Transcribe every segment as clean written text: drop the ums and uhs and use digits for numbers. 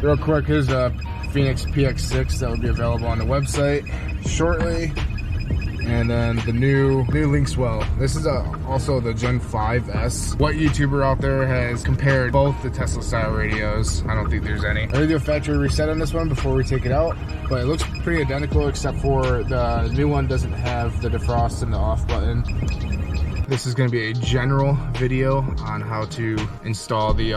real quick, here's a Phoenix PX6 that will be available on the website shortly. And then the new Linkswell. This is also the Gen 5S. What YouTuber out there has compared both the Tesla style radios? I don't think there's any. I'm gonna do a factory reset on this one before we take it out, but it looks pretty identical except for the new one doesn't have the defrost and the off button. This is going to be a general video on how to install the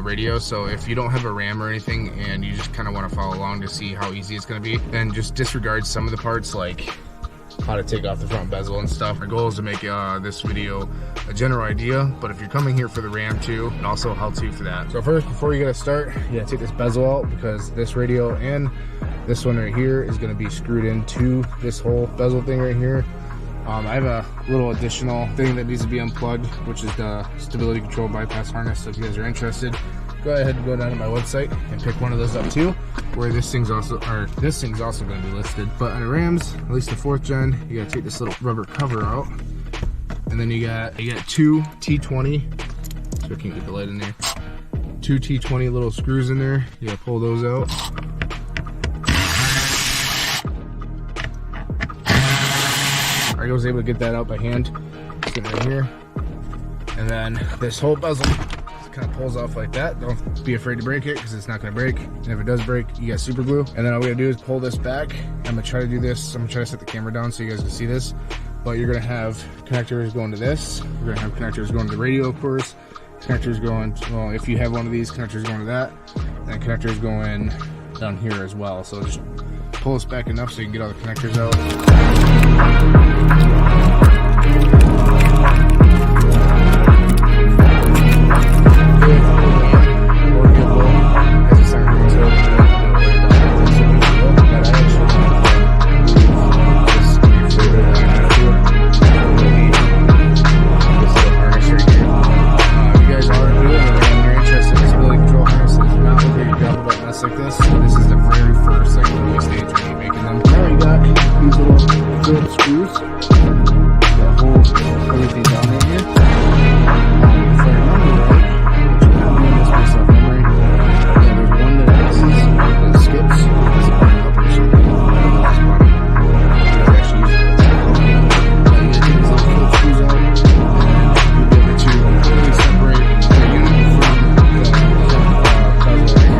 radio. So if you don't have a RAM or anything and you just kind of want to follow along to see how easy it's going to be, then just disregard some of the parts like how to take off the front bezel and stuff. My goal is to make this video a general idea, but if you're coming here for the RAM too, it also helps you for that. So first, before you get to start, you gotta take this bezel out because this radio and this one right here is going to be screwed into this whole bezel thing right here. I have a little additional thing that needs to be unplugged, which is the stability control bypass harness. So if you guys are interested, go ahead and go down to my website and pick one of those up too, where this thing's also going to be listed. But on the Rams, at least the 4th gen, you gotta take this little rubber cover out, and then you got two T20. So I can't get the light in there. Two T20 little screws in there. You gotta pull those out. I was able to get that out by hand. It's getting right here. And then this whole bezel kind of pulls off like that. Don't be afraid to break it because it's not going to break. And if it does break, you got super glue. And then all we gotta do is pull this back. I'm gonna try to do this. I'm gonna try to set the camera down so you guys can see this. But you're gonna have connectors going to this. You're gonna have connectors going to the radio, of course. Connectors going, well, if you have one of these, connectors going to that. And connectors going down here as well. So just pull this back enough so you can get all the connectors out. Like this. This is the very first early stage when you're making them. Now you got these little Phillips screws that hold everything down in here. If I remember right, which I'm doing this based off memory, there's one that passes that skips. It's a button up or something. I don't know this button. You guys actually use it. You get these little Phillips screws out, and you'll be able to really separate the unit from the bezel right here.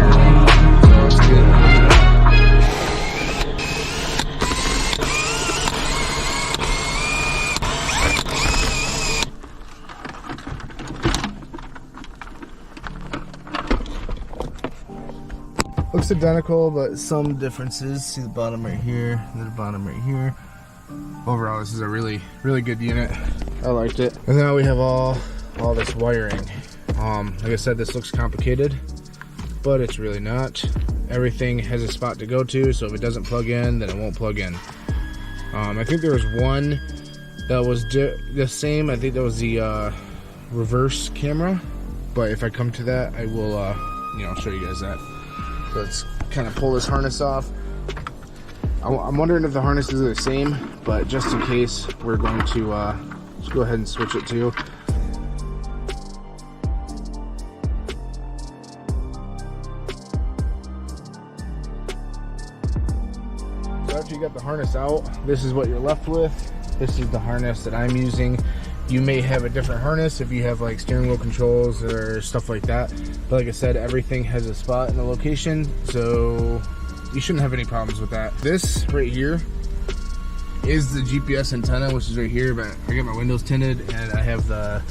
Looks identical, but some differences. See the bottom right here, and the bottom right here. Overall, this is a really good unit. I liked it. And now we have all this wiring. Like I said, this looks complicated, but it's really not. Everything has a spot to go to, so if it doesn't plug in, then it won't plug in. I think there was one that was the same. I think that was the reverse camera, but if I come to that, I will show you guys that. So let's kind of pull this harness off. I'm wondering if the harnesses are the same, but just in case, we're going to let's go ahead and switch it to. So after you got the harness out, this is what you're left with. This is the harness that I'm using. You may have a different harness if you have like steering wheel controls or stuff like that. But like I said, everything has a spot in a location, so you shouldn't have any problems with that. This right here is the GPS antenna, which is right here, but I got my windows tinted and I have the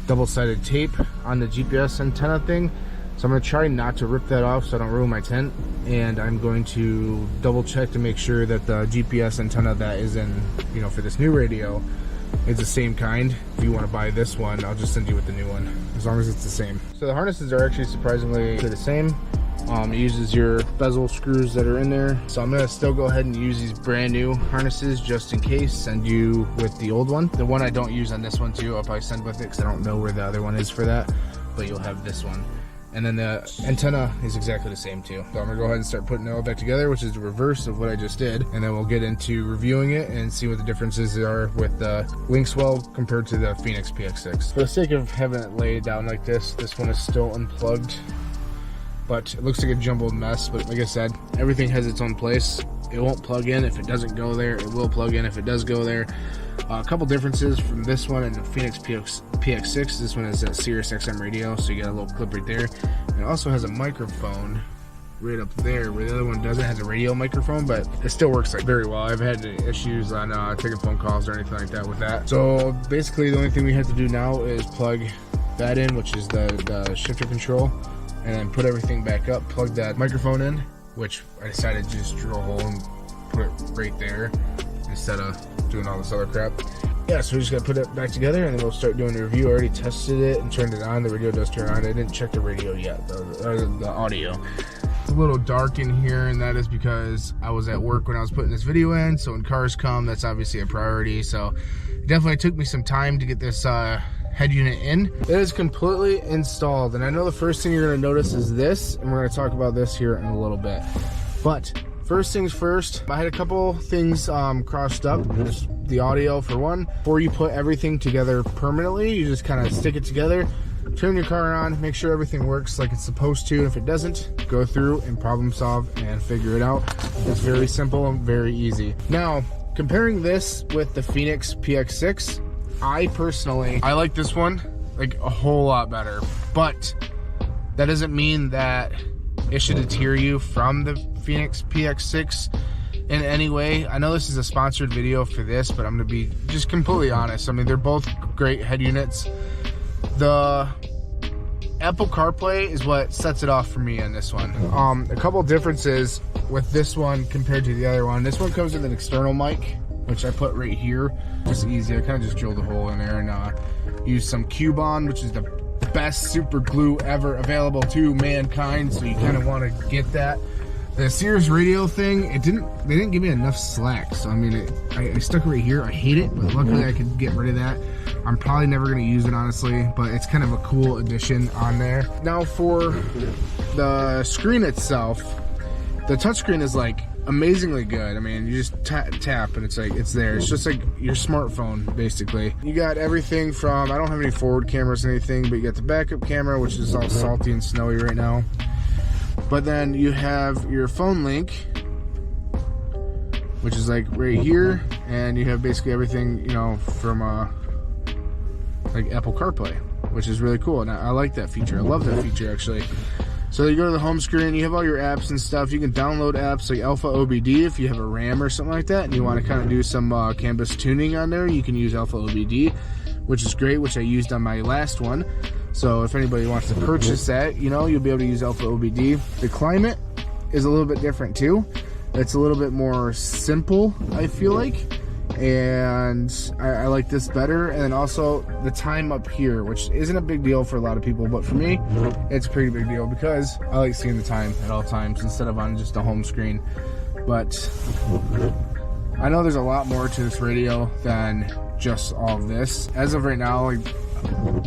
double-sided tape on the GPS antenna thing. So I'm gonna try not to rip that off so I don't ruin my tent. And I'm going to double check to make sure that the GPS antenna that is in, for this new radio is the same kind. If you want to buy this one, I'll just send you with the new one, as long as it's the same. So the harnesses are actually surprisingly the same. It uses your bezel screws that are in there. So I'm gonna still go ahead and use these brand new harnesses just in case, send you with the old one. The one I don't use on this one too, I'll probably send with it because I don't know where the other one is for that, but you'll have this one. And then the antenna is exactly the same too. So I'm gonna go ahead and start putting it all back together, which is the reverse of what I just did. And then we'll get into reviewing it and see what the differences are with the Linkswell compared to the Phoenix PX6. For the sake of having it laid down like this one is still unplugged. but it looks like a jumbled mess. But like I said, everything has its own place. It won't plug in if it doesn't go there. It will plug in if it does go there. A couple differences from this one and the Phoenix PX6. This one is a Sirius XM radio, so you got a little clip right there. It also has a microphone right up there, where the other one doesn't. It has a radio microphone, but it still works like very well. I've had issues on taking phone calls or anything like that with that. So basically the only thing we have to do now is plug that in, which is the shifter control, and then put everything back up, plug that microphone in, which I decided to just drill a hole and put it right there instead of doing all this other crap. Yeah, so we just gotta put it back together and then we'll start doing the review. I already tested it and turned it on. The radio does turn on. I didn't check the radio yet, the audio. It's a little dark in here, and that is because I was at work when I was putting this video in, so when cars come, that's obviously a priority. So it definitely took me some time to get this head unit in. It is completely installed, and I know the first thing you're going to notice is this, and we're going to talk about this here in a little bit. But first things first, I had a couple things crossed up. Just the audio for one. Before you put everything together permanently, you just kind of stick it together, turn your car on, make sure everything works like it's supposed to. If it doesn't, go through and problem solve and figure it out. It's very simple and very easy. Now, comparing this with the Phoenix PX6, I like this one like a whole lot better, but that doesn't mean that it should deter you from the Phoenix PX6 in any way. I know this is a sponsored video for this, but I'm gonna be just completely honest. I mean, they're both great head units. The Apple CarPlay is what sets it off for me on this one. A couple differences with this one compared to the other one. This one comes with an external mic, which I put right here. Just easy. I kind of just drilled a hole in there and used some Cubon, which is the best super glue ever available to mankind. So you kind of want to get that. The Sirius radio thing, they didn't give me enough slack. So I mean, I stuck it right here. I hate it, but luckily I could get rid of that. I'm probably never going to use it, honestly, but it's kind of a cool addition on there. Now for the screen itself, the touchscreen is like amazingly good. I mean, you just tap and it's like it's there. It's just like your smartphone basically. You got everything from, I don't have any forward cameras or anything, but you got the backup camera, which is all salty and snowy right now. But then you have your phone link, which is like right here, and you have basically everything, you know, from like Apple CarPlay, which is really cool. And I like that feature. I love that feature actually. So you go to the home screen, you have all your apps and stuff. You can download apps like Alpha OBD if you have a RAM or something like that, and you want to kind of do some canvas tuning on there. You can use Alpha OBD, which is great, which I used on my last one. So if anybody wants to purchase that, you know, you'll be able to use Alpha OBD. The climate is a little bit different too. It's a little bit more simple, I feel like. And I like this better. And then also the time up here, which isn't a big deal for a lot of people, but for me it's a pretty big deal because I like seeing the time at all times instead of on just a home screen. But I know there's a lot more to this radio than just all of this. As of right now, like,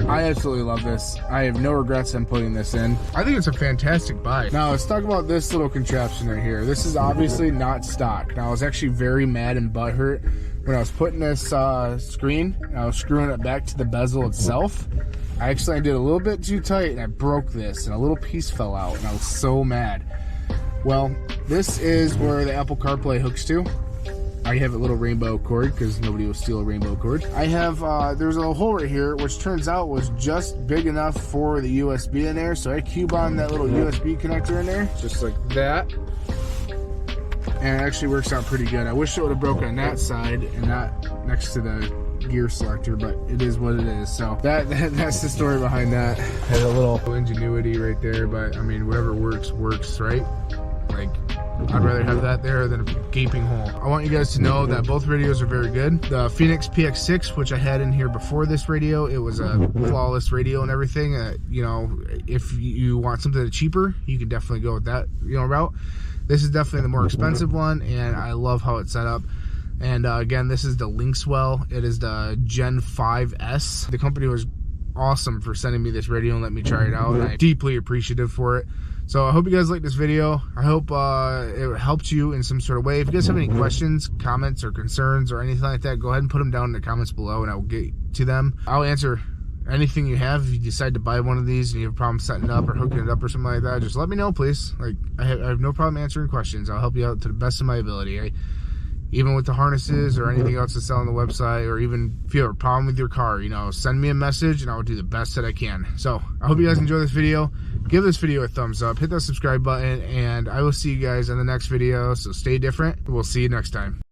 I absolutely love this. I have no regrets in putting this in. I think it's a fantastic buy. Now let's talk about this little contraption right here. This is obviously not stock. Now I was actually very mad and butthurt when I was putting this screen and I was screwing it back to the bezel itself. I actually did a little bit too tight and I broke this and a little piece fell out and I was so mad. Well, this is where the Apple CarPlay hooks to. I have a little rainbow cord because nobody will steal a rainbow cord. I have, there's a hole right here, which turns out was just big enough for the USB in there. So I Cubon that little USB connector in there, just like that. And it actually works out pretty good. I wish it would have broken on that side and not next to the gear selector, but it is what it is. So that's the story behind that. Had a little ingenuity right there, but I mean, whatever works, right? Like, I'd rather have that there than a gaping hole. I want you guys to know that both radios are very good. The Phoenix PX6, which I had in here before this radio, it was a flawless radio and everything. You know, if you want something cheaper, you can definitely go with that, you know, route. This is definitely the more expensive one, and I love how it's set up. And again, this is the Linkswell. It is the Gen 5S. The company was awesome for sending me this radio and let me try it out. And I'm deeply appreciative for it. So I hope you guys like this video. I hope it helped you in some sort of way. If you guys have any questions, comments, or concerns, or anything like that, go ahead and put them down in the comments below, and I will get to them. I'll answer anything you have, if you decide to buy one of these and you have a problem setting it up or hooking it up or something like that, just let me know, please. Like, I have no problem answering questions. I'll help you out to the best of my ability. Even with the harnesses or anything else to sell on the website, or even if you have a problem with your car, you know, send me a message and I will do the best that I can. So I hope you guys enjoy this video. Give this video a thumbs up, hit that subscribe button, and I will see you guys in the next video. So stay different. We'll see you next time.